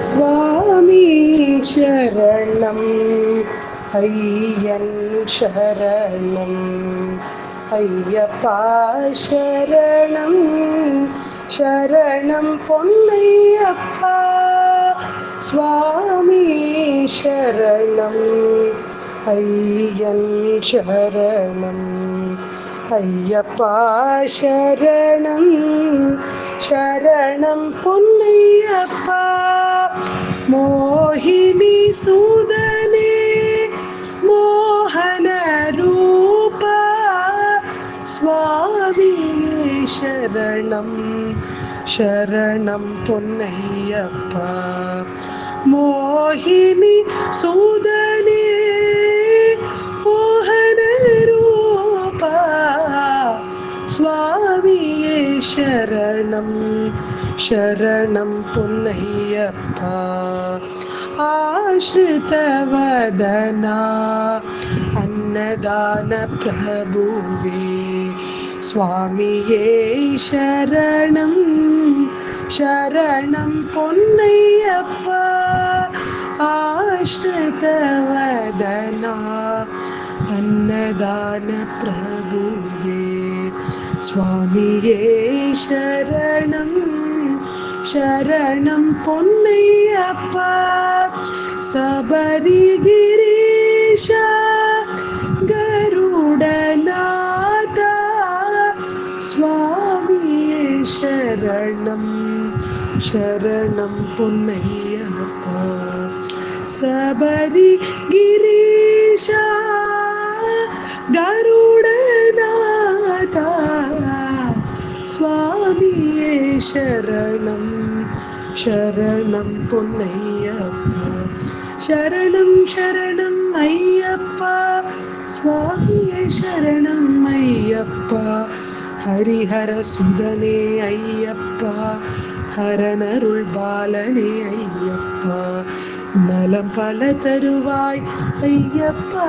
சுவாமி சரணம் ஐயன் சரணம் ஐயப்பா சரணம் சரணம் பொன்னையப்பா சுவாமி சரணம் ஐயன் சரணம் ஐயப்பா சரணம் சரணம் பொன்னையப்பா மோகினி சூதனே மோகன ரூபா சுவாமி சரணம் சரணம் பொன்னையப்பா மோகினி சூதனே மோகன ரூபா சுவாமியே சரணம் சரணம் பொன்னையப்பா ஆஸ்ரிதவதனா ಅನ್ನದಾನ ಪ್ರಭುವೇ ಸ್ವಾಮಿಯೇ ಶರಣಂ ಶರಣಂ ಪೊನ್ನಯ್ಯಪ್ಪ ಆಶ್ರಿತವದನಾ ಅನ್ನದಾನ ಪ್ರಭುವೇ ಸ್ವಾಮಿಯೇ ಶರಣಂ ಶರಣಂ ಪೊನ್ನಯ್ಯಪ್ಪ ಸಬರಿಗಿರೀಶ ಗರುಡನಾಥ ಸ್ವಾಮಿಯೇ ಶರಣಂ ಶರಣಂ ಪೊನ್ನಯ್ಯಪ್ಪ ಸಬರಿಗಿರೀಶ ಗರುಡನಾಥ ಸ್ವಾಮಿಯೇ ಶರಣಂ ಶರಣಂ ಪೊನ್ನಯ್ಯಪ್ಪ ಶರಣಂ ಶರಣಂ ಅಯ್ಯಪ್ಪ ಸ್ವಾಮಿಯೇ ಶರಣಂ ಅಯ್ಯಪ್ಪ ಹರಿಹರ ಸುಧನೇ ಅಯ್ಯಪ್ಪ ಹರನರುಳ್ ಬಾಲನೇ ಅಯ್ಯಪ್ಪ நலம் பல தருவாய் ஐயப்பா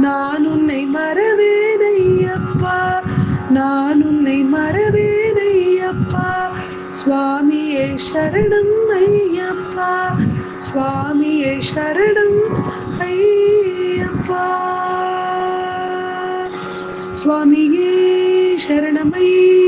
நான் உன்னை மறவேன் ஐயப்பா நான் உன்னை மறவேன் ஐயப்பா சுவாமியே சரணம் ஐயப்பா சுவாமியே சரணம் ஐயப்பா சுவாமியே சரணம் ஐயப்பா